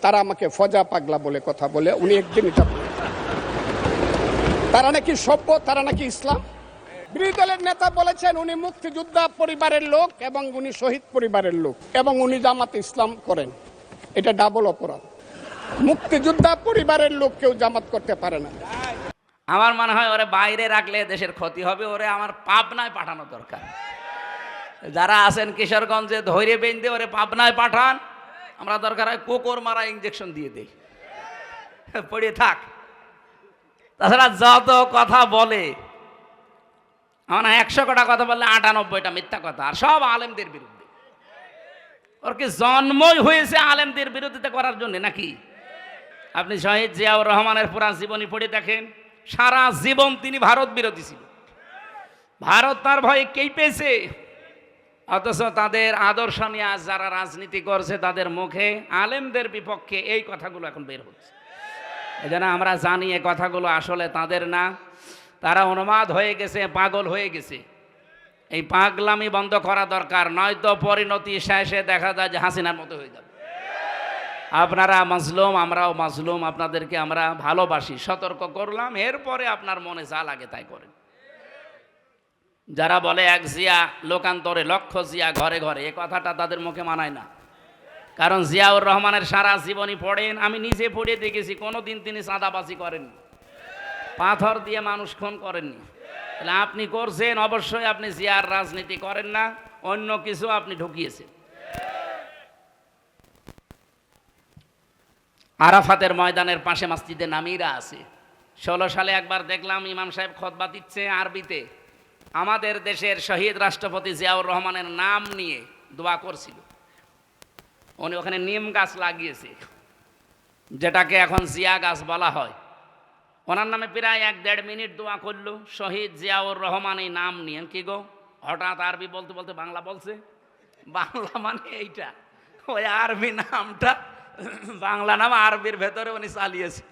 তারা আমাকে ফজা পাগলা বলে কথা বলে। উনি একদিন এটা বলেন, তারা নাকি সভ্য, তারা নাকি ইসলাম। বিরোধী দলের নেতা বলেছেন উনি মুক্তিযোদ্ধা পরিবারের লোক এবং উনি শহীদ পরিবারের লোক এবং উনি জামাতে ইসলাম করেন। এটা ডাবল অপরাধ। মুক্তিযোদ্ধা পরিবারের লোক কেউ জামাত করতে পারে না। আমার মনে হয় ওরে বাইরে রাখলে দেশের ক্ষতি হবে, ওরে আমার পাবনায় পাঠানো দরকার। যারা আছেন কিশোরগঞ্জে ধৈর্য বেঁধে ওরে পাবনায় পাঠান, আমরা দরকার হয় কুকুর মারা ইঞ্জেকশন দিয়ে দেই, পড়ে থাক। তাছাড়া যত কথা বলে, আমার 100টা কথা বললে 98টা মিথ্যা কথা, আর সব আলেমদের বিরুদ্ধে। ওর কি জন্মই হয়েছে আলেমদের বিরোধিতা করার জন্য নাকি? আপনি শহীদ জিয়াউর রহমানের পুরা জীবনী পড়ে দেখেন, সারা জীবন তিনি ভারত বিরোধী ছিল। ভারত তার ভয়ে কেঁপেছে, অথচ তাদের আদর্শ নিয়ে আজ যারা রাজনীতি করছে তাদের মুখে আলেমদের বিপক্ষে এই কথাগুলো এখন বের হচ্ছে। এজন্য আমরা জানি এই কথাগুলো আসলে তাদের না, তারা উন্মাদ হয়ে গেছে, পাগল হয়ে গেছে। এই পাগলামি বন্ধ করা দরকার, নয়তো পরিণতি শেষে দেখা যায় যে হাসিনার মতো হয়ে যাবে। আপনারা মাজলুম, আমরাও মাজলুম, আপনাদেরকে আমরা ভালোবাসি, সতর্ক করলাম, এরপরে আপনার মনে যা লাগে তাই করেন। যারা বলে এক জিয়া লোকান্তরে লক্ষ জিয়া ঘরে ঘরে, এ কথাটা তাদের মুখে মানায় না। কারণ জিয়াউর রহমানের সারা জীবনী পড়েন, আমি নিজে পড়ে দেখেছি, কোনোদিন তিনি চাঁদাবাজি করেননি, পাথর দিয়ে মানুষ খুন করেননি। তাহলে আপনি করছেন, অবশ্যই আপনি জিয়ার রাজনীতি করেন না, অন্য কিছু আপনি ঢুকিয়েছেন। আরাফাতের ময়দানের পাশে মসজিদে নামিরা আছে। 16 সালে একবার দেখলাম ইমাম সাহেব খুতবা দিচ্ছে আরবিতে, আমাদের দেশের শহীদ রাষ্ট্রপতি জিয়াউর রহমানের নাম নিয়ে দোয়া করছিল। উনি ওখানে নিম গাছ লাগিয়েছে, যেটাকে এখন জিয়া গাছ বলা হয়। ওনার নামে প্রায় 1-1.5 মিনিট দোয়া করলো, শহীদ জিয়াউর রহমান এই নাম নিয়ে। কি গো, হঠাৎ আরবি বলতে বলতে বাংলা বলছে? বাংলা মানে এইটা, ওই আরবি নামটা বাংলা নাম আরবির ভেতরে উনি চালিয়েছে।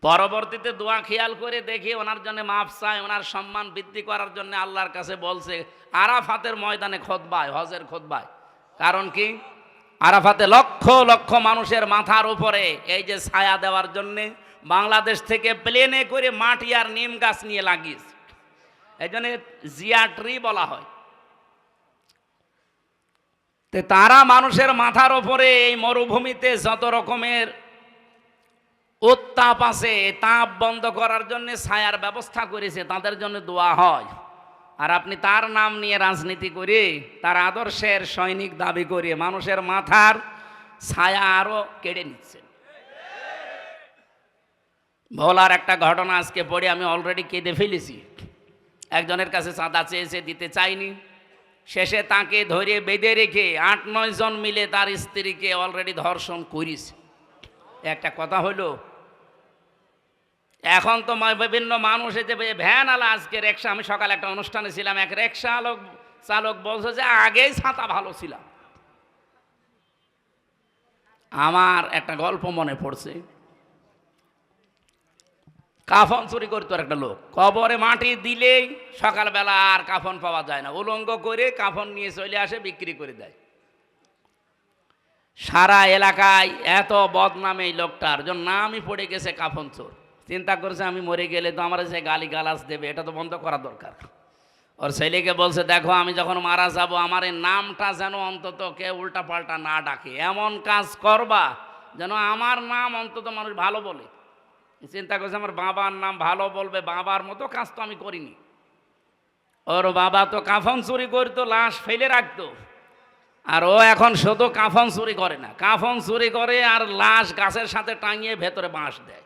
পরবর্তীতে দোয়া খেয়াল করে দেখি ওনার জন্য মাফ চায়, ওনার সম্মান বৃদ্ধি করার জন্য আল্লাহর কাছে বলছে আরাফাতের ময়দানে খুতবায়, হজের খুতবায়। কারণ কি, আরাফাতে লক্ষ লক্ষ মানুষের মাথার উপরে এই যে ছায়া দেওয়ার জন্যে বাংলাদেশ থেকে প্লেনে করে মাটি আর নিম গাছ নিয়ে লাগিয়েছে, এই জন্য জিয়া ট্রি বলা হয়। তারা মানুষের মাথার উপরে এই মরুভূমিতে যত রকমের উত্তাপ আছে, তাপ বন্ধ করার জন্য ছায়ার ব্যবস্থা করেছে, তাদের জন্য দোয়া হয়। আর আপনি তার নাম নিয়ে রাজনীতি করে, তার আদর্শের সৈনিক দাবি করে মানুষের মাথার ছায়া আরো কেড়ে নিচ্ছেন। ভোলার একটা ঘটনা আজকে পড়ে আমি অলরেডি কেঁদে ফেলেছি। একজনের কাছে চাঁদা চেয়েছে, দিতে চাইনি, শেষে তাকে ধরে বেঁধে রেখে 8-9 জন মিলে তার স্ত্রীকে অলরেডি ধর্ষণ করিস। একটা কথা হলো, এখন তো বিভিন্ন মানুষ এতে ভ্যান আলা, আজকে রিক্সা, আমি সকালে একটা অনুষ্ঠানে ছিলাম, এক রিক্সা চালক বলছে যে আগেই ছাতা ভালো ছিলাম। আমার একটা গল্প মনে পড়ছে, কাফন চুরি করতো একটা লোক, কবরে মাটি দিলেই সকালবেলা আর কাফন পাওয়া যায় না, উলঙ্গ করে কাফন নিয়ে চলে আসে, বিক্রি করে দেয়। সারা এলাকায় এত বদনাম এই লোকটার জন্য নামই পড়ে গেছে কাফন চোর। চিন্তা করছে আমি মরে গেলে তো আমার যে গালি গালাজ দেবে, এটা তো বন্ধ করা দরকার। ওর ছেলেকে বলছে, দেখো আমি যখন মারা যাব আমার এই নামটা যেন অন্তত কেউ উল্টা পাল্টা না ডাকে, এমন কাজ করবা যেন আমার নাম অন্তত মানুষ ভালো বলে। চিন্তা করছে আমার বাবার নাম ভালো বলবে, বাবার মতো কাজ তো আমি করিনি। ওর বাবা তো কাফন চুরি করতো, লাশ ফেলে রাখতো, আর ও এখন শুধু কাফন চুরি করে না, কাফন চুরি করে আর লাশ গাছের সাথে টাঙিয়ে ভেতরে বাঁশ দেয়।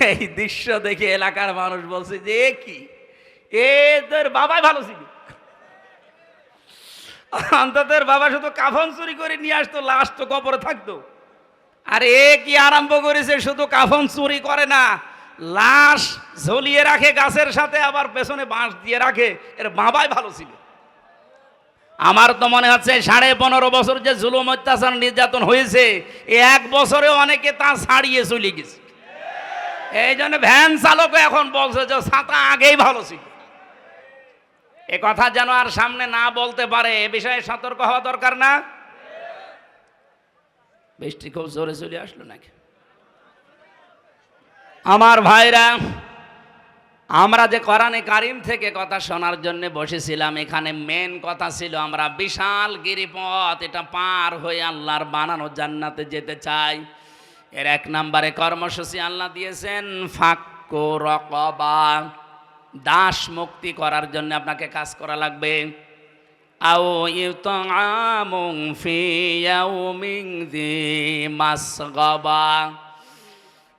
এই দৃশ্য দেখে এলাকার মানুষ বলছে যে কি, তোর বাবাই ভালো ছিল, অন্তত বাবা শুধু কাফন চুরি করে নিয়ে আসতো, লাশ তো কবরে থাকতো। আর এ কি আরম্ভ করেছে, শুধু কাফন চুরি করে না, লাশ ঝুলিয়ে রাখে গাছের সাথে, আবার পেছনে বাঁশ দিয়ে রাখে। এর বাবাই ভালো ছিল। আমার তো মনে হচ্ছে 15.5 বছর যে জুলুম অত্যাচার নির্যাতন হয়েছে, 1 বছরে অনেকে তা ছাড়িয়ে চলে গেছে। এই জন্য ভ্যান চালকও এখন বলছে যে ছাতা আগেই ভালো ছিল। এ কথা যেন আর সামনে না বলতে পারে, এ বিষয়ে সতর্ক হওয়া দরকার না? বৃষ্টি খুব জোরে চলে আসলো নাকি? আমার ভাইরা, আমরা যে কোরআনে কারিম থেকে কথা শোনার জন্য বসেছিলাম, এখানে মেন কথা ছিল আমরা বিশাল গিরিপথ এটা পার হয়ে আল্লাহর বানানো জান্নাতে যেতে চাই। এর 1 নম্বরে কর্মসূচি আল্লাহ দিয়েছেন ফাক্কু রাকাবা, দাস মুক্তি করার জন্য আপনাকে কাজ করা লাগবে। আও ইউতআমুন ফি ইয়াউমিন যি মাসগাবা,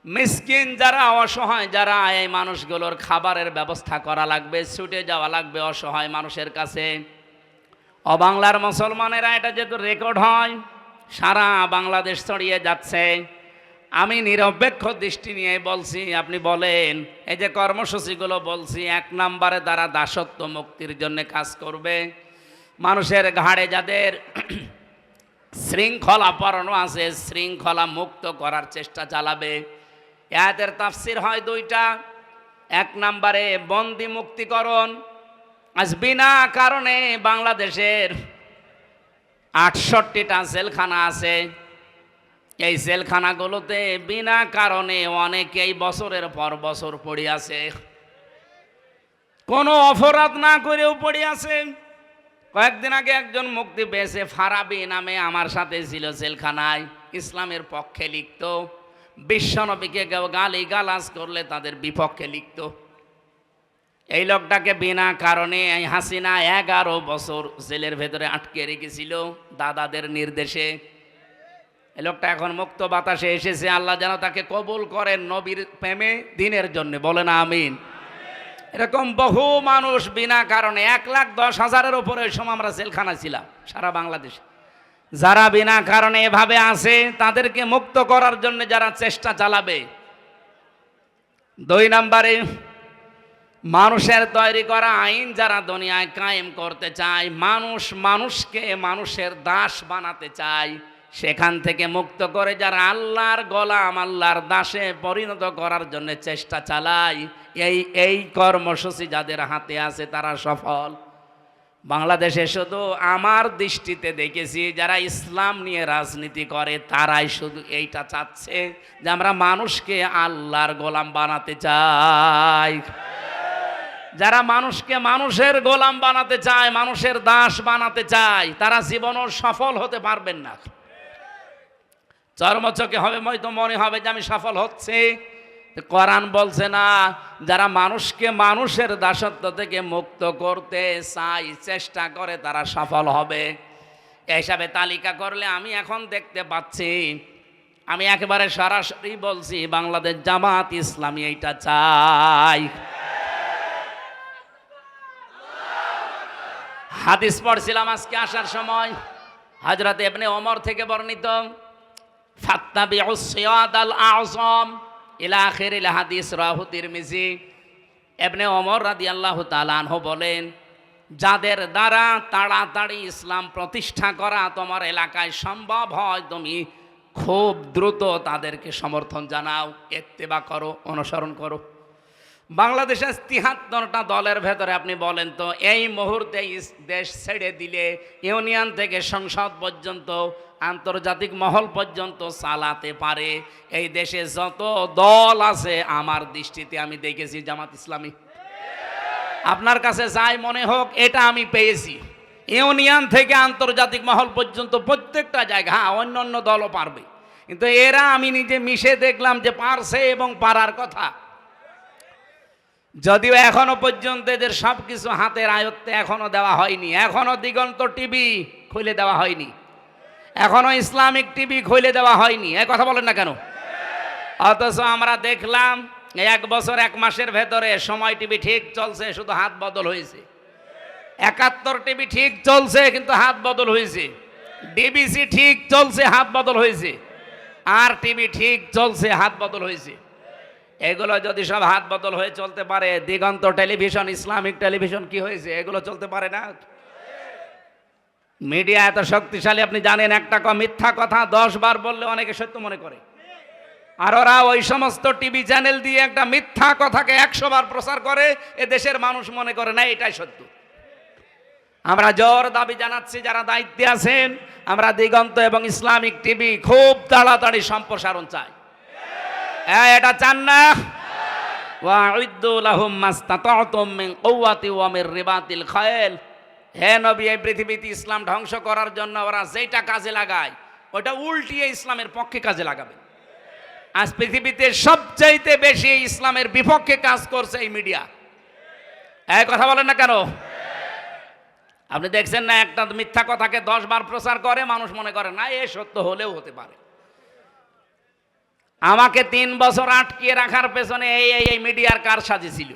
মিসকিন যারা অসহায় যারা, এই মানুষগুলোর খাবারের ব্যবস্থা করা লাগবে, ছুটে যাওয়া লাগবে অসহায় মানুষের কাছে। অবাংলার মুসলমানেরা এটা যেহেতু রেকর্ড হয়, সারা বাংলাদেশ ছড়িয়ে যাচ্ছে, আমি নিরপেক্ষ দৃষ্টি নিয়ে বলছি, আপনি বলেন এই যে কর্মসূচিগুলো বলছি, 1 নম্বরে তারা দাসত্ব মুক্তির জন্য কাজ করবে। মানুষের ঘাড়ে যাদের শৃঙ্খলা পরানো আছে, শৃঙ্খলা মুক্ত করার চেষ্টা চালাবে। আয়াতের তাফসির হয় 2টা। 1 নম্বরে বন্দি মুক্তিকরণ। আজ বিনা কারণে বাংলাদেশের 68টা জেলখানা আছে। এই জেলখানাগুলোতে বিনা কারণে অনেকেই বছরের পর বছর পড়ে আছে, কোনো অপরাধ না করেও পড়ে আছে। কয়েকদিন আগে একজন মুক্তি পেয়েছে, ফারাবি নামে, আমার সাথে ছিল জেলখানায়, ইসলামের পক্ষে লিখত, বিশ্বনবীকে কেউ গালি গালাজ করলে তাদের বিপক্ষে লিখত। এই লোকটাকে বিনা কারণে এই হাসিনা 11 বছর জেলের ভেতরে আটকে রেখেছিল দাদাদের নির্দেশে। এই লোকটা এখন মুক্ত বাতাসে এসেছে, আল্লাহ যেন তাকে কবুল করেন নবীর প্রেমে দিনের জন্য, বলে না আমিন। এরকম বহু মানুষ বিনা কারণে 1,10,000-এর উপরে ওই সময় আমরা জেলখানা ছিলাম সারা বাংলাদেশে, যারা বিনা কারণে এভাবে আছে তাদেরকে মুক্ত করার জন্য যারা চেষ্টা চালাবে। 2 নম্বরে মানুষের তৈরি করা আইন যারা দুনিয়ায় কায়েম করতে চায়, মানুষকে মানুষের দাস বানাতে চায়, সেখান থেকে মুক্ত করে যারা আল্লাহর গোলাম, আল্লাহর দাসে পরিণত করার জন্য চেষ্টা চালায়, এই কর্মসূচি যাদের হাতে আছে তারা সফল। বাংলাদেশে শুধু আমার দৃষ্টিতে দেখেছি যারা ইসলাম নিয়ে রাজনীতি করে তারাই শুধু এইটা চাচ্ছে যে আমরা মানুষকে আল্লাহর গোলাম বানাতে চাই। যারা মানুষকে মানুষের গোলাম বানাতে চায়, মানুষের দাস বানাতে চায়, তারা জীবনও সফল হতে পারবেন না। চর্মচকে হবে, হয়তো মনে হবে যে আমি সফল হচ্ছে, কোরআন বলছে না, যারা মানুষকে মানুষের দাসত্ব থেকে মুক্ত করতে চায়, চেষ্টা করে, তারা সফল হবে। এই হিসাবে তালিকা করলে আমি এখন দেখতে পাচ্ছি, আমি একেবারে সরাসরি বলছি, বাংলাদেশ জামাত ইসলামী এইটা চাই। হাদিস পড়ছিলাম আজকে আসার সময়, হযরত ইবনে ওমর থেকে বর্ণিত, ফাত্তাবিউস সিরাতাল আযম ইলা আখিরিল হাদিস, রাহু তিরমিজি। ইবনে ওমর রাদিয়াল্লাহু তাআলা আনহু বলেন, যাদের দ্বারা তাড়াতাড়ি ইসলাম প্রতিষ্ঠা করা তোমার এলাকায় সম্ভব হয়, তুমি খুব দ্রুত তাদেরকে সমর্থন জানাও, ইত্তেবা করো, অনুসরণ করো। বাংলাদেশে 73টা দলের ভেতরে আপনি বলেন তো, এই মুহূর্তে দেশ ছেড়ে দিলে ইউনিয়ন থেকে সংসদ পর্যন্ত, আন্তর্জাতিক মহল পর্যন্ত চালাতে পারে এই দেশে যত দল আছে, আমার দৃষ্টিতে আমি দেখেছি জামাত ইসলামী। আপনার কাছে যাই মনে হোক, এটা আমি পেয়েছি। ইউনিয়ন থেকে আন্তর্জাতিক মহল পর্যন্ত প্রত্যেকটা জায়গা, হ্যাঁ অন্য অন্য দলও পারবে, কিন্তু এরা আমি নিজে মিশে দেখলাম যে পারছে এবং পারার কথা। যদিও এখনো পর্যন্ত এদের সব কিছু হাতের আয়ত্তে এখনো দেওয়া হয়নি, এখনো দিগন্ত টিভি খুলে দেওয়া হয়নি, এখনো ইসলামিক টিভি খুলে দেওয়া হয়নি। এই কথা বলেন না কেন? অথচ আমরা দেখলাম 1 বছর 1 মাসের ভেতরে সময় টিভি ঠিক চলছে, শুধু হাত বদল হয়েছে। 71 টিভি ঠিক চলছে, কিন্তু হাত বদল হয়েছে। ডিবিসি ঠিক চলছে, হাত বদল হয়েছে। আর টিভি ঠিক চলছে, হাত বদল হয়েছে। এগুলো যদি সব হাত বদল হয়ে চলতে পারে, দিগন্ত টেলিভিশন, ইসলামিক টেলিভিশন কি হয়েছে? এগুলো চলতে পারে না। মিডিয়া এত শক্তিশালী আপনি জানেন, একটা মিথ্যা কথা 10 বার বললে অনেকে সত্য মনে করে, আর ওরা ওই সমস্ত টিভি চ্যানেল দিয়ে একটা মিথ্যা কথাকে 100 বার প্রচার করে, এ দেশের মানুষ মনে করে না এটাই সত্য। আমরা জোর দাবি জানাচ্ছি, যারা দায়িত্বে আছেন, আমরা দিগন্ত এবং ইসলামিক টিভি খুব তাড়াতাড়ি সম্প্রসারণ চাই। এটা চান না? ওয়াউদ্দু লাহুম মাসতাতাতুম মিন কুওয়াতি ওয়া মির রিবাতিল খায়ল। হে নবী, এই পৃথিবীতে ইসলাম ধ্বংস করার জন্য ওরা যেটা কাজে লাগায় ওটা উল্টিয়ে ইসলামের পক্ষে কাজে লাগাবে। আজ পৃথিবীতে সবচাইতে বেশি ইসলামের বিপক্ষে কাজ করছে এই মিডিয়া। এই কথা বলেন না কেন? আপনি দেখছেন না, একটা মিথ্যা কথাকে 10 বার প্রচার করে, মানুষ মনে করে না এ সত্য হলেও হতে পারে। আমাকে 3 বছর আটকিয়ে রাখার পেছনে এই মিডিয়ার কারসাজি ছিল।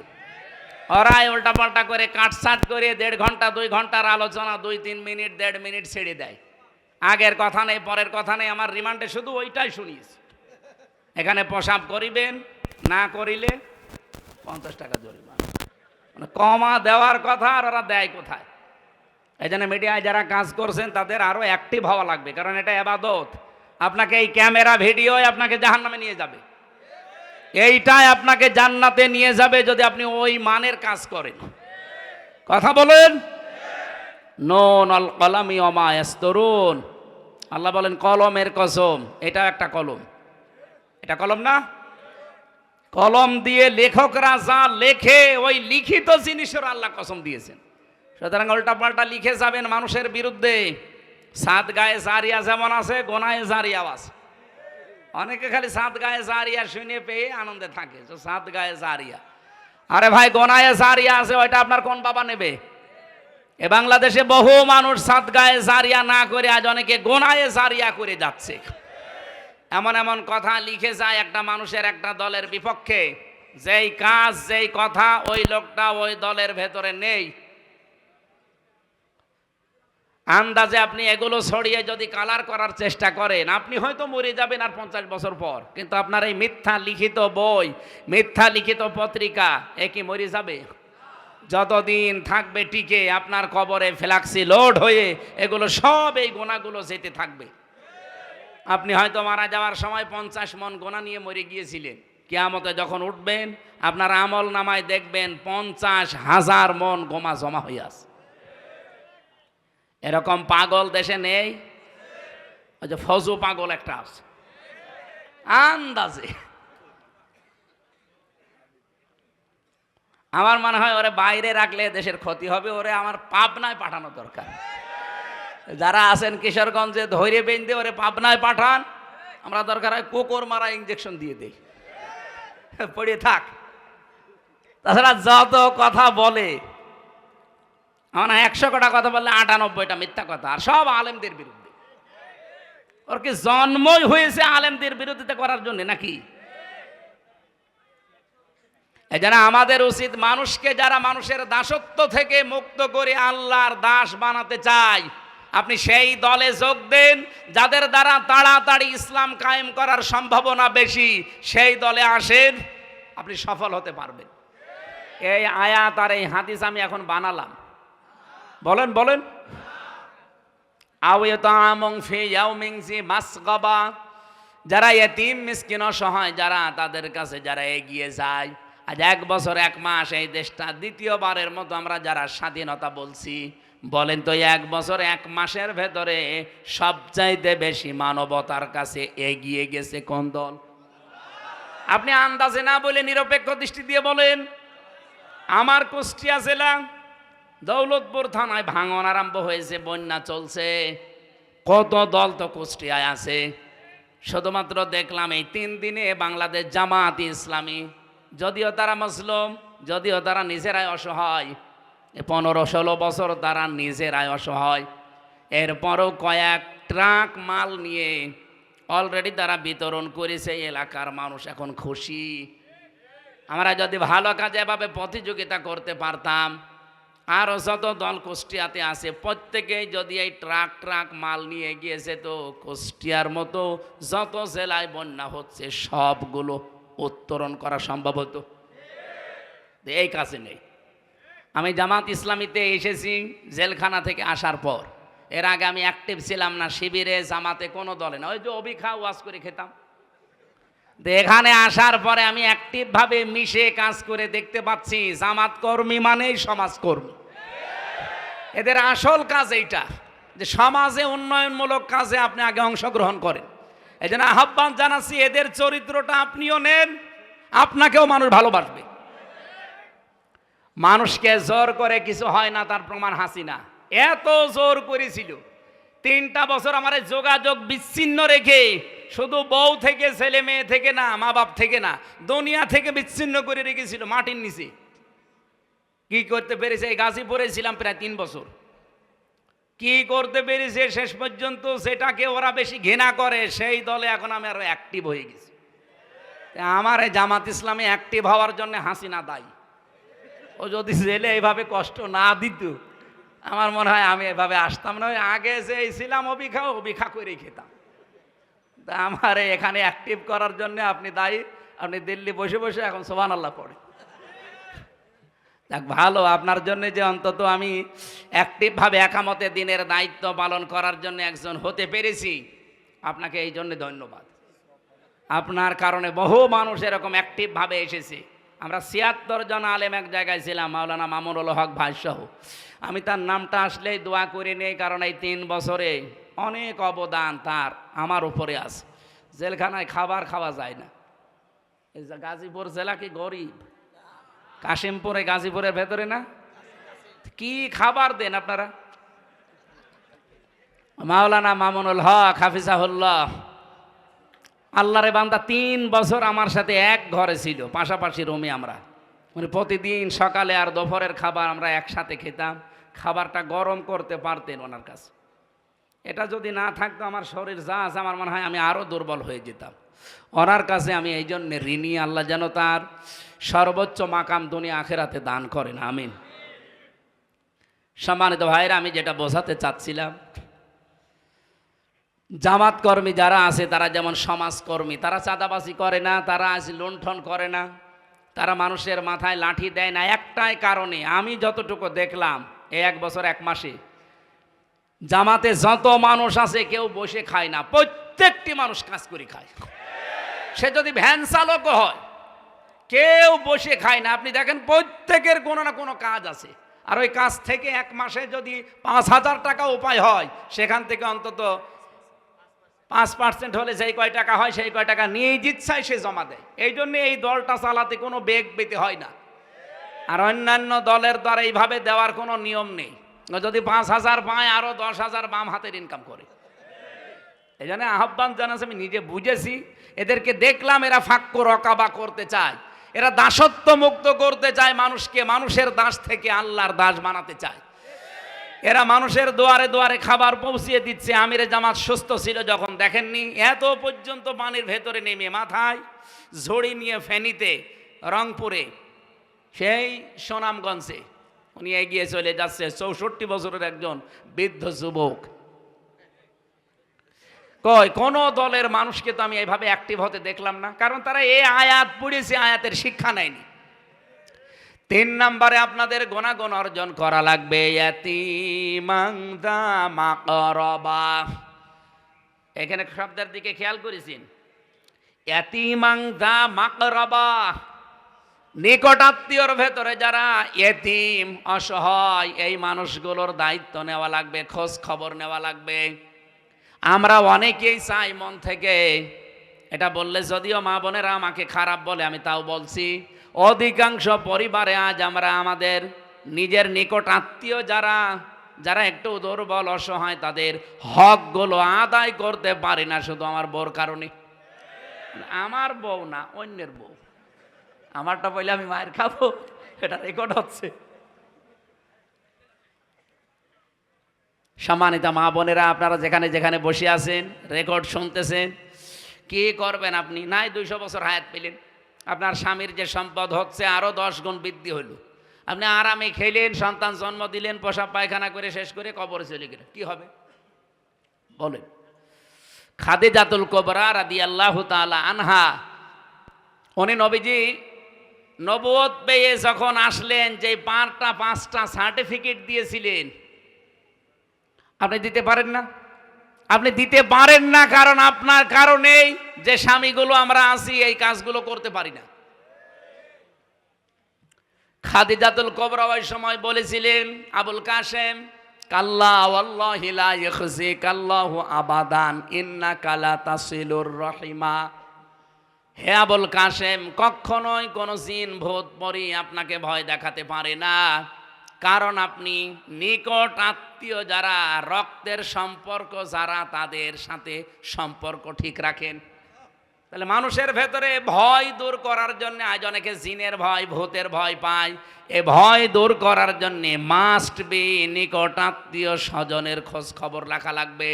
ওরাই উল্টাপাল্টা করে কাটসাট করে 1.5 ঘন্টা 2 ঘন্টার আলোচনা 2-3 মিনিট 1.5 মিনিট ছেড়ে দেয়। আগের কথা নেই, পরের কথা নেই, আমার রিমান্ডে শুধু ওইটাই শুনিয়েছি। এখানে পেশাব করিবেন, না করিলে 50 টাকা জরিমানা। মানে কমা দেওয়ার কথা, আর ওরা দেয় কোথায়? এই জন্য মিডিয়ায় যারা কাজ করছেন তাদের আরো অ্যাক্টিভ হওয়া লাগবে, কারণ এটা ইবাদত। আপনাকে এই ক্যামেরা ভিডিও আপনাকে জাহান্নামে নিয়ে যাবে, এইটাই আপনাকে জান্নাতে নিয়ে যাবে যদি আপনি ওই মানের কাজ করেন। কথা বলেন। নুন আল কলামি ওয়া মা ইয়াসতুরুন। আল্লাহ বলেন কলমের কসম, এটা একটা কলম। এটা কলম না? কলম দিয়ে লেখকরা যা লেখে ওই লিখিত জিনিসের আল্লাহ কসম দিয়েছেন। সুতরাং উল্টাপাল্টা লিখে যাবেন মানুষের বিরুদ্ধে। সাত গায়ে জারিয়া যেমন আছে, গোনায় জারিয়াও আছে। অনেকে খালি সাত গায়ে জারিয়া শুনে পেয়ে আনন্দে থাকে, তো সাত গায়ে জারিয়া। আরে ভাই, গোনায় জারিয়া আছে, ওইটা আপনার কোন বাবা নেবে? এ বাংলাদেশে বহু মানুষ সাত গায়ে জারিয়া না করে আজ অনেকে গোনায় জারিয়া করে যাচ্ছে। এমন এমন কথা লিখে যায় একটা মানুষের, একটা দলের বিপক্ষে, যেই কাজ যেই কথা ওই লোকটা ওই দলের ভেতরে নেই। আন্দাজে আপনি এগুলো ছড়িয়ে যদি কালার করার চেষ্টা করেন, আপনি হয়তো মরে যাবেন আর 50 বছর পর, কিন্তু আপনার এই মিথ্যা লিখিত বই, মিথ্যা লিখিত পত্রিকা এ কি মরে যাবে? যতদিন থাকবে টিকে, আপনার কবরে ফ্ল্যাক্সি লোড হয়ে এগুলো সব এই গোনাগুলো যেতে থাকবে। আপনি হয়তো মারা যাওয়ার সময় 50 মন গোনা নিয়ে মরে গিয়েছিলেন, কিয়ামতে যখন উঠবেন আপনার আমল নামায় দেখবেন 50,000 মন গোমা জমা হয়ে আছে। এরকম পাগল দেশে নেই? ওই যে ফজু পাগল একটা আছে আন্দাজে। আমার মনে হয় ওরে বাইরে রাখলে দেশের ক্ষতি হবে, ওরে আমার পাবনায় পাঠানো দরকার। যারা আছেন কিশোরগঞ্জে ধৈর্য বেঁধে ওরে পাবনায় পাঠান, আমরা দরকার হয় কুকুর মারা ইঞ্জেকশন দিয়ে দেই, পড়ে থাক। তাছাড়া যত কথা বলে, আমার 100 কটা কথা বললে 98টা মিথ্যা কথা, আর সব আলেমদের বিরুদ্ধে। ওর কি জন্মই হয়েছে আলেমদের বিরোধিতা করার জন্য নাকি? এই জন্য আমাদের উচিত, মানুষকে যারা মানুষের দাসত্ব থেকে মুক্ত করে আল্লাহর দাস বানাতে চায়, আপনি সেই দলে যোগ দেন যাদের দ্বারা তাড়াতাড়ি ইসলাম কায়েম করার সম্ভাবনা বেশি। সেই দলে আসেন, আপনি সফল হতে পারবেন। এই আয়াত আর এই হাদিস আমি এখন বানালাম। বলেন বলেন। যারা এতিম মিসকিন অসহায়, যারা তাদের কাছে যারা এগিয়ে যায়, আজ 1 বছর 1 মাস এই দেশটা দ্বিতীয়বারের মতো আমরা যারা স্বাধীনতা বলছি, বলেন তো 1 বছর 1 মাসের ভেতরে সবচাইতে বেশি মানবতার কাছে এগিয়ে গেছে কোন দল? আপনি আন্দাজে না বলে নিরপেক্ষ দৃষ্টি দিয়ে বলেন। আমার কুষ্টিয়া জেলা দৌলতপুর থানায় ভাঙন আরম্ভ হয়েছে, বন্যা চলছে, কত দল তো কুষ্টিয়ায় আছে। শুধুমাত্র দেখলাম এই 3 দিনে বাংলাদেশ জামাত ইসলামী, যদিও তারা মুসলিম, যদিও তারা নিজেরাই অসহায়, 15-16 বছর তারা নিজেরাই অসহায়, এরপরও কয়েক ট্রাক মাল নিয়ে অলরেডি তারা বিতরণ করেছে। এলাকার মানুষ এখন খুশি। আমরা যদি ভালো কাজে এভাবে প্রতিযোগিতা করতে পারতাম, আরও যত দল কুষ্টিয়াতে আছে প্রত্যেকেই যদি এই ট্রাক মাল নিয়ে গিয়েছে, তো কুষ্টিয়ার মতো যত জেলায় বন্যা হচ্ছে সবগুলো উত্তরণ করা সম্ভব হতো। এই কাছে নেই। আমি জামাত ইসলামীতে এসেছি জেলখানা থেকে আসার পর। এর আগে আমি অ্যাক্টিভ ছিলাম না শিবিরে, জামাতে, কোনো দলে না, ওই যে অবিখা ওয়াজ করে খেতাম। এখানে আসার পরে আমি অ্যাক্টিভভাবে মিশে কাজ করে দেখতে পাচ্ছি জামাত কর্মী মানেই সমাজকর্মী। এদের আসল কাজ এইটা, যে সমাজে উন্নয়নমূলক কাজে আপনি আগে অংশগ্রহণ করেন। এই জন্য আহ্বান জানাচ্ছি, এদের চরিত্রটা আপনিও নেন, আপনাকেও মানুষ ভালোবাসবে। মানুষকে জোর করে কিছু হয় না, তার প্রমাণ হাসিনা। এত জোর করেছিল, 3টা বছর আমার যোগাযোগ বিচ্ছিন্ন রেখে, শুধু বউ থেকে, ছেলে মেয়ে থেকে না, মা বাপ থেকে না, দুনিয়া থেকে বিচ্ছিন্ন করে রেখেছিল মাটির নিচে। কি করতে পেরেছে? এই গাজীপুরে ছিলাম প্রায় 3 বছর। কি করতে পেরেছে শেষ পর্যন্ত? সেটাকে ওরা বেশি ঘৃণা করে, সেই দলে এখন আমি আরো অ্যাক্টিভ হয়ে গেছি। আমার এই জামাত ইসলামে অ্যাক্টিভ হওয়ার জন্য হাসিনা দায়ী। ও যদি জেলে এইভাবে কষ্ট না দিত, আমার মনে হয় আমি এভাবে আসতাম না। আগে যে ছিলাম অবিখা করেই খেতাম। তা আমার এখানে অ্যাক্টিভ করার জন্য আপনি দায়ী। আপনি দিল্লি বসে বসে এখন সুবহানাল্লাহ পড়ে। দেখ, ভালো আপনার জন্য যে অন্তত আমি অ্যাক্টিভভাবে একামতে দিনের দায়িত্ব পালন করার জন্য একজন হতে পেরেছি, আপনাকে এই জন্য ধন্যবাদ। আপনার কারণে বহু মানুষ এরকম অ্যাক্টিভভাবে এসেছে। আমরা 76 জন আলেম এক জায়গায় ছিলাম, মাওলানা মামুনুল হক ভাইসহ। আমি তার নামটা আসলেই দোয়া করে নেই, কারণ এই 3 বছরে অনেক অবদান তার আমার উপরে আছে। জেলখানায় খাবার খাওয়া যায় না। এই যে গাজীপুর জেলা কি গরিব? কাশিমপুরে, গাজীপুরের ভেতরে না, কি খাবার দেন আপনারা? মাওলানা মামুনুল হক হাফিজাহুল্লাহ, আল্লাহরে বান্দা, 3 বছর আমার সাথে এক ঘরে ছিল, পাশাপাশি রুমে। আমরা মানে প্রতিদিন সকালে আর দুপুরের খাবার আমরা একসাথে খেতাম। খাবারটা গরম করতে পারতেন ওনার কাছে। এটা যদি না থাকতো আমার শরীর যা আছে, আমার মনে হয় আমি আরও দুর্বল হয়ে যেতাম। ওনার কাছে আমি এই জন্যে ঋণী। আল্লাহ যেন তার সর্বোচ্চ মাকাম দুনিয়া আখেরাতে দান করেন, আমিন। সম্মানিত ভাইরা, আমি যেটা বোঝাতে চাচ্ছিলাম, জামাত কর্মী যারা আছে তারা যেমন সমাজকর্মী, তারা চাঁদাবাজি করে না, তারা আজ লুণ্ঠন করে না, তারা মানুষের মাথায় লাঠি দেয় না। একটাই কারণে, আমি যতটুকু দেখলাম এই 1 বছর 1 মাসে, জামাতে যত মানুষ আছে কেউ বসে খায় না, প্রত্যেকটি মানুষ কাজ করে খায়। সে যদি ভ্যান চালকও হয়, কেউ বসে খায় না। আপনি দেখেন প্রত্যেকের কোনো না কোনো কাজ আছে। আর ওই কাজ থেকে 1 মাসে যদি 5,000 টাকা উপায় হয়, সেখান থেকে অন্তত 5% হলে যেই কয় টাকা হয়, সেই কয় টাকা নিয়েই জিচ্ছায় সে জমা দেয়। এই জন্য এই দলটা চালাতে কোনো বেগ পেতে হয় না। আর অন্যান্য দলের দ্বারা এইভাবে দেওয়ার কোনো নিয়ম নেই। যদি 5,000 পায়, আরও 10,000 বাম হাতের ইনকাম করে। এই জন্য আহ্বান জানাচ্ছে, আমি নিজে বুঝেছি। এদেরকে দেখলাম এরা ফাক্কু রকাবা করতে চায়, এরা দাসত্ব মুক্ত করতে চায় মানুষকে, মানুষের দাস থেকে আল্লাহর দাস বানাতে চায়। এরা মানুষের দুয়ারে দুয়ারে খাবার পৌঁছিয়ে দিচ্ছে। আমিরে জামাত সুস্থ ছিল যখন, দেখেননি? এত পর্যন্ত পানির ভেতরে নেমে মাথায় ঝড়ি নিয়ে ফেনীতে, রংপুরে, সেই সুনামগঞ্জে উনি এগিয়ে চলে যাচ্ছে। 64 বছরের একজন বৃদ্ধ যুবক। কোন দলের মানুষকে তো আমি এইভাবে অ্যাক্টিভ হতে দেখলাম না, কারণ তারা এই আয়াত পড়েছে, আয়াতের শিক্ষা নেয়নি। 3 নম্বরে আপনাদের গুণাগুণ অর্জন করা লাগবে। ইয়াতীমাং যা মাকরাবা, এখানে শব্দের দিকে খেয়াল করেছেন। ইয়াতীমাং যা মাকরাবা, নিকটাত্মীয়র ভেতরে যারা ইয়েতিম, অসহায়, এই মানুষগুলোর দায়িত্ব নেওয়া লাগবে, খোঁজ খবর নেওয়া লাগবে। আমরা অনেকেই চাই মন থেকে, এটা বললে যদিও মা বোনেরা আমাকে খারাপ বলে, আমি তাও বলছি, অধিকাংশ পরিবারে আজ আমরা আমাদের নিজের নিকট আত্মীয় যারা যারা একটু দুর্বল, অসহায়, তাদের হকগুলো আদায় করতে পারি না, শুধু আমার বউর কারণে। আমার বউ না, অন্যের বউ। আমারটা বলে আমি মায়ের খাবো, এটা রেকর্ড হচ্ছে। সম্মানিত মা বোনেরা, আপনারা যেখানে যেখানে বসে আছেন, রেকর্ড শুনতেছেন, কি করবেন আপনি? নাই 200 বছর হায়াত পেলেন, আপনার স্বামীর যে সম্পদ হচ্ছে আরও 10 গুণ বৃদ্ধি হইল। আপনি আরামে খেলেন, সন্তান জন্ম দিলেন, পেশাব পায়খানা করে শেষ করে কবরে চলে গেলেন, কি হবে বলেন? খাদিজাতুল কুবরা রাদিয়াল্লাহু তাআলা আনহা, উনি নবীজি নবুয়ত পেয়ে যখন আসলেন, যে 5টা সার্টিফিকেট দিয়েছিলেন, আপনি দিতে পারেন না। আপনি দিতে পারেন না কারণ আপনার কারণেই যে স্বামীগুলো আমরা আছি এই কাজগুলো করতে পারি না। খাদিজাতুল কুবরা ওই সময় বলেছিলেন, আবুল কাসেম কাল্লা ওয়াল্লাহি লা ইখজিকাল্লাহু আবাদান ইন্নাকা লা তাসিলুর রহিমা। হে আবুল কাসেম, কখনোই কোনো জিন ভূত পরি আপনাকে ভয় দেখাতে পারে না, কারণ আপনি নিকট আত্মীয় যারা, রক্তের সম্পর্ক যারা, তাদের সাথে সম্পর্ক ঠিক রাখেন। তাহলে মানুষের ভেতরে ভয় দূর করার জন্য, আজ অনেকে জিনের ভয় ভূতের ভয় পায়, এ ভয় দূর করার জন্য মাস্ট বি নিকট আত্মীয় স্বজনের খোঁজ খবর রাখা লাগবে।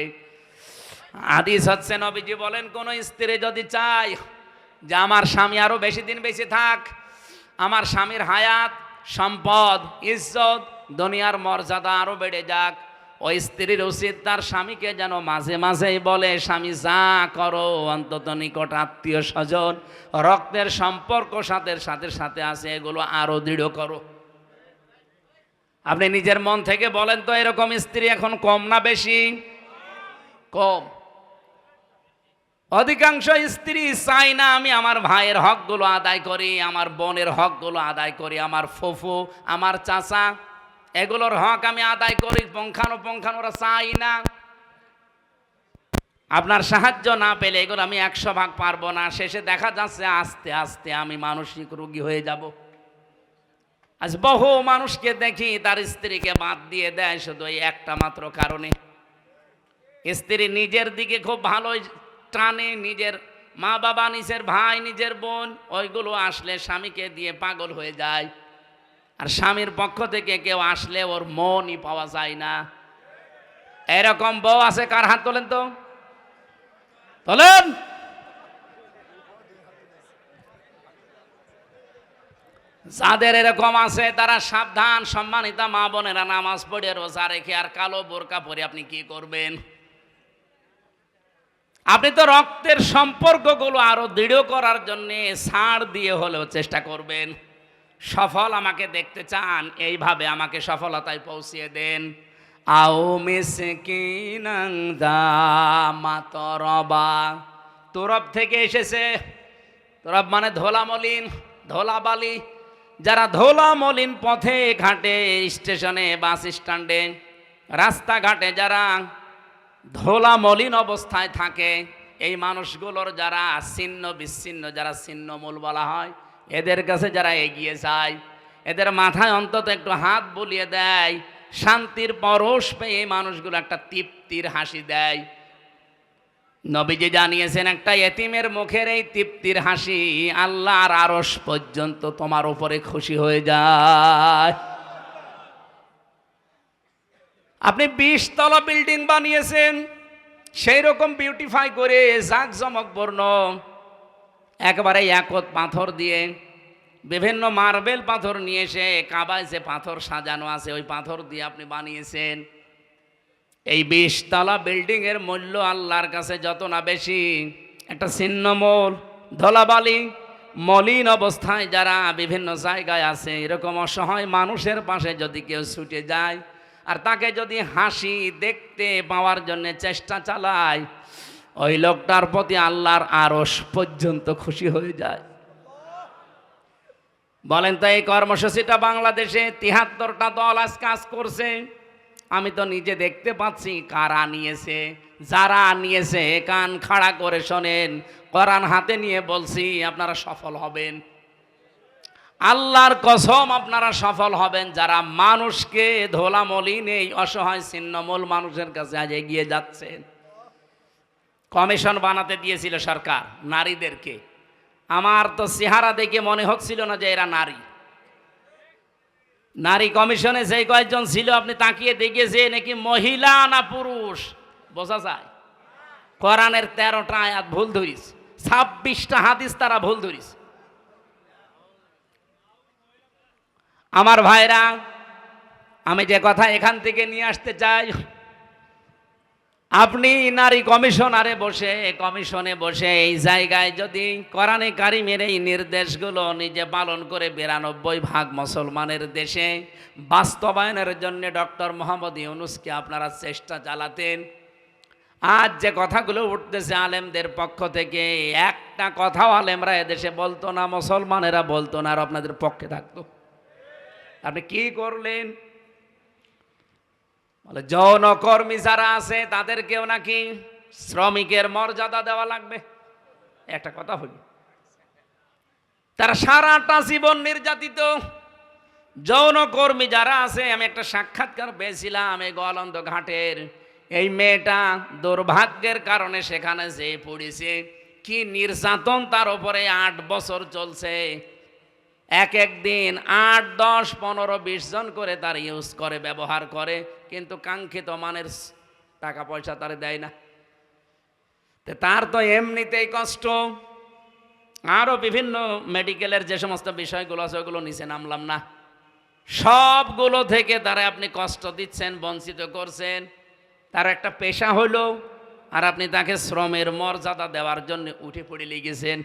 হাদিস হচ্ছে, নবীজি বলেন, কোন স্ত্রী যদি চায় যে আমার স্বামী আরো বেশি দিন বেঁচে থাক, আমার স্বামীর হায়াত, সম্পদ, ইজ্জত, দুনিয়ার মর্যাদা আরো বেড়ে যাক, ওই স্ত্রীর উচিত তার স্বামীকে যেন মাঝে মাঝেই বলে, স্বামী যা করো অন্তত নিকট আত্মীয় স্বজন, রক্তের সম্পর্ক সাথে সাথে সাথে আছে, এগুলো আরো দৃঢ় করো। আপনি নিজের মন থেকে বলেন তো, এরকম স্ত্রী এখন কম না বেশি? কম। অধিকাংশ স্ত্রী চাই না আমি আমার ভাইয়ের হকগুলো আদায় করি, আমার বোনের হকগুলো আদায় করি, আমার ফুফু, আমার চাচা, এগুলোর হক আমি আদায় করি, পুঙ্খানুপুঙ্খানু ওরা চাই না। আপনার সাহায্য না পেলে এগুলো আমি 100 ভাগ পারবো না। শেষে দেখা যাচ্ছে আস্তে আস্তে আমি মানসিক রোগী হয়ে যাব। আজ বহু মানুষকে দেখি তার স্ত্রীকে বাদ দিয়ে দেয় শুধু এই একটা মাত্র কারণে। স্ত্রী নিজের দিকে খুব ভালোই টানে, নিজের মা বাবা, নিজের ভাই, নিজের বোন, ওইগুলো আসলে স্বামীকে দিয়ে পাগল হয়ে যায়। আর স্বামীর পক্ষ থেকে কেউ আসলে ওর মনই পাওয়া যায় না। এরকম বউ আছে? কার হাত তোলেন তো, তোলেন। যাদের এরকম আছে তারা সাবধান। সম্মানিতা মা বোনেরা, নামাজ পড়ে রোজা রেখে আর কালো বোরকা পরে আপনি কি করবেন? আপনি তো রক্তের সম্পর্কগুলো আরো দৃঢ় করার জন্য ছাড় দিয়ে হলেও চেষ্টা করবেন। সফল আমাকে দেখতে চান, এইভাবে আমাকে সফলতায় পৌঁছিয়ে দেন। আও মিসকিনাং দা মাতরবা, তরব থেকে এসেছে। তরব মানে ধোলা মলিন, ধোলা বালি। যারা ধোলা মলিন পথে ঘাটে, স্টেশনে, বাস স্ট্যান্ডে, রাস্তাঘাটে যারা ধোলা মলিন অবস্থায় থাকে, এই মানুষগুলোর যারা ছিন্ন বিচ্ছিন্ন, যারা ছিন্নমূল বলা হয়, এদের কাছে যারা এগিয়ে যায়, এদের মাথায় অন্তত একটু হাত বুলিয়ে দেয়, শান্তির পরশ পেয়ে এই মানুষগুলো একটা তৃপ্তির হাসি দেয়। নবীজি জানিয়েছেন, একটা এতিমের মুখের এই তৃপ্তির হাসি আল্লাহর আরশ পর্যন্ত তোমার উপরে খুশি হয়ে যায়। আপনি 20 তলা বিল্ডিং বানিয়েছেন, সেই রকম বিউটিফাই করে জাঁকজমকপূর্ণ একেবারে একত পাথর দিয়ে, বিভিন্ন মার্বেল পাথর নিয়ে এসে কাবায় যে পাথর সাজানো আছে ওই পাথর দিয়ে আপনি বানিয়েছেন। এই 20 তলা বিল্ডিং এর মূল্য আল্লাহর কাছে যত না বেশি, একটা ছিন্নমূল ধলাবালি মলিন অবস্থায় যারা বিভিন্ন জায়গায় আছে, এরকম অসহায় মানুষের পাশে যদি কেউ ছুটে যায় আর তাকে যদি হাসি দেখতে পাওয়ার জন্য চেষ্টা চালায়, ওই লোকটার প্রতি আল্লাহর আরশ পর্যন্ত খুশি হয়ে যায়। বলেন তো, এই কর্মসূচিটা বাংলাদেশে 73টা দল আজ কাজ করছে। আমি তো নিজে দেখতে পাচ্ছি কারা নিয়েছে। যারা নিয়েছে কান খাড়া করে শোনেন, কোরআন হাতে নিয়ে বলছি, আপনারা সফল হবেন। আল্লাহর কসম, আপনারা সফল হবেন যারা মানুষকে ধোলা মলিন এই অসহায় ছিন্নমূল মানুষের কাছে আজ এগিয়ে যাচ্ছেন। কমিশন বানাতে দিয়েছিল সরকার নারীদেরকে। আমার তো চেহারা দেখে মনে হচ্ছিল না যে এরা নারী। নারী কমিশনে যে কয়েকজন ছিল আপনি তাকিয়ে দেখেছে নাকি মহিলা না পুরুষ বোঝা যায়। কোরআনের 13টা আয়াত ভুল ধরিস, 26টা হাদিস তারা ভুল ধরিস। আমার ভাইরা, আমি যে কথা এখান থেকে নিয়ে আসতে চাই, আপনি নারী কমিশনে বসে এই জায়গায় যদি কোরআনে কারিমের এই নির্দেশগুলো নিজে পালন করে 92% মুসলমানের দেশে বাস্তবায়নের জন্য ডক্টর মোহাম্মদ ইউনূসকে আপনারা চেষ্টা চালাতেন, আজ যে কথাগুলো উঠতেছে আলেমদের পক্ষ থেকে, একটা কথাও আলেমরা এদেশে বলতো না, মুসলমানেরা বলতো না, আর আপনাদের পক্ষে থাকতো। আপনি কি করলেন? বলে যৌনকর্মী যারা আছে তাদেরকেও নাকি শ্রমিকের মর্যাদা দেওয়া লাগবে। একটা কথা হলো, তারা সারাটা জীবন নির্যাতিত। যৌনকর্মী যারা আছে, আমি একটা সাক্ষাৎকার পেয়েছিলাম এই গোয়ালন্দ ঘাটের, এই মেয়েটা দুর্ভাগ্যের কারণে সেখানে যে পড়েছে, কি নির্যাতন তার উপরে 8 বছর চলছে। এক দিন 8, 10, 15, 20 জন করে তার ইউজ করে, ব্যবহার করে, কিন্তু কাঙ্ক্ষিত মানের টাকা পয়সা তার দেয় না। তার তো এমনিতেই কষ্ট, আরও বিভিন্ন মেডিকেলের যে সমস্ত বিষয়গুলো আছে ওগুলো নিচে নামলাম না, সবগুলো থেকে তারা আপনি কষ্ট দিচ্ছেন, বঞ্চিত করছেন। তার একটা পেশা হলো, আর আপনি তাকে শ্রমের মর্যাদা দেওয়ার জন্য উঠে পড়ে লেগেছেন।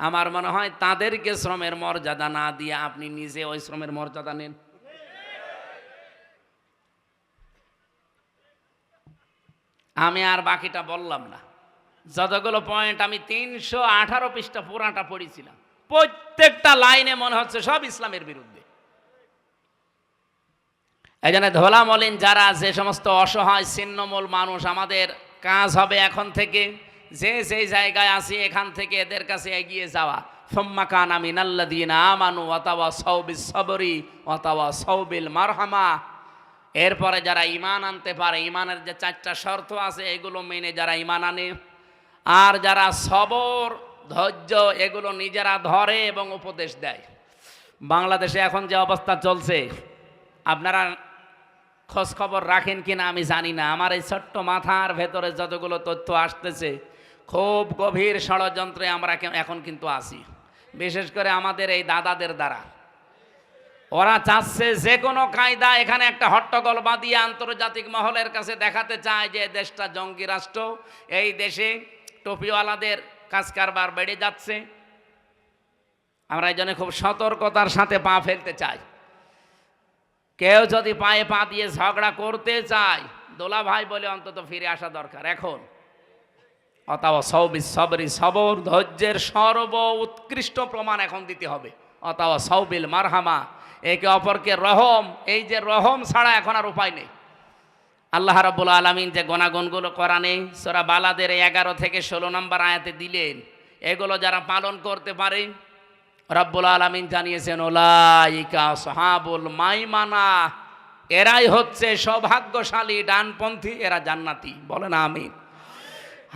আমার মনে হয় তাদেরকে শ্রমের মর্যাদা না দিয়ে আপনি নিজে ওই শ্রমের মর্যাদা নেন। আমি আর বাকিটা বললাম না, যতগুলো পয়েন্ট আমি 318 পৃষ্ঠা পুরাটা পড়েছিলাম, প্রত্যেকটা লাইনে মনে হচ্ছে সব ইসলামের বিরুদ্ধে। এই জন্য ধোলা মলিন যারা, যে সমস্ত অসহায় ছিন্নমূল মানুষ, আমাদের কাজ হবে এখন থেকে যে যেই জায়গায় আছি এখান থেকে এদের কাছে এগিয়ে যাওয়া। সুম্মা কানা মিনাল্লাযীনা আমানু ওয়া তাওয়াসাউ বিস-সাবরি ওয়া তাওয়াসাউ বিল মারহামা। এরপরে যারা ঈমান আনতে পারে, ঈমানের যে 4টা শর্ত আছে এগুলো মেনে যারা ঈমান আনে, আর যারা সবর, ধৈর্য এগুলো নিজেরা ধরে এবং উপদেশ দেয়। বাংলাদেশে এখন যে অবস্থা চলছে, আপনারা খোঁজ খবর রাখেন কিনা আমি জানি না, আমার এই ছোট্ট মাথার ভেতরে যতগুলো তথ্য আসতেছে, খুব গভীর ষড়যন্ত্রে আমরা এখন কিন্তু আছি, বিশেষ করে আমাদের এই দাদাদের দ্বারা। ওরা চাচ্ছে যে কোনো কায়দা এখানে একটা হট্টগোল বাঁধিয়ে আন্তর্জাতিক মহলের কাছে দেখাতে চায় যে দেশটা জঙ্গি রাষ্ট্র, এই দেশে টপিওয়ালাদের কাজ কারবার বেড়ে যাচ্ছে। আমরা এই জন্য খুব সতর্কতার সাথে পা ফেলতে চাই। কেউ যদি পায়ে পা দিয়ে ঝগড়া করতে চায়, দোলা ভাই বলে অন্তত ফিরে আসা দরকার এখন। ওয়াতাওয়াসাউ বিস-সাবরি, সবর ধৈর্যের সর্ব উৎকৃষ্ট প্রমাণ এখন দিতে হবে। ওয়াতাওয়াসাউ বিল মারহামা, একে অপরকে রহম, এই যে রহম ছাড়া এখন আর উপায় নেই। আল্লাহ রাব্বুল আলামিন যে গুণাগুণগুলো কোরআনে সূরা বালাদের 11 থেকে 16 নম্বর আয়াতে দিলেন, এগুলো যারা পালন করতে পারে, রব্বুল আলামিন জানিয়েছেন উলাইকা আসহাবুল মাইমানা, এরাই হচ্ছে সৌভাগ্যশালী ডানপন্থী, এরা জান্নাতি। বলেন আমিন।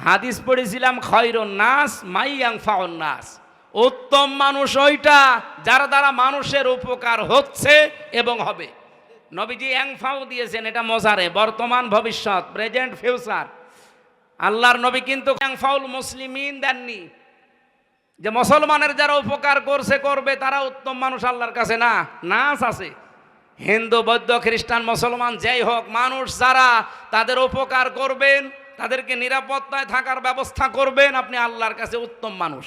হাদিস পড়েছিলাম, খায়রুন নাস মাইয়ানফাউন নাস, উত্তম মানুষ ওইটা যার দ্বারা মানুষের উপকার হচ্ছে এবং হবে। নবীজি ইয়াংফাউ দিয়েছেন, এটা মজারে, বর্তমান ভবিষ্যৎ, প্রেজেন্ট ফিউচার। আল্লাহর নবী কিন্তু ইয়াংফাউল মুসলিমিন দেননি, যে মুসলমানের যারা উপকার করছে করবে তারা উত্তম মানুষ আল্লাহর কাছে না। নাস আছে, হিন্দু বৌদ্ধ খ্রিস্টান মুসলমান যেই হোক, মানুষ যারা তাদের উপকার করবেন, তাদেরকে নিরাপত্তায় থাকার ব্যবস্থা করবেন, আপনি আল্লাহর কাছে উত্তম মানুষ।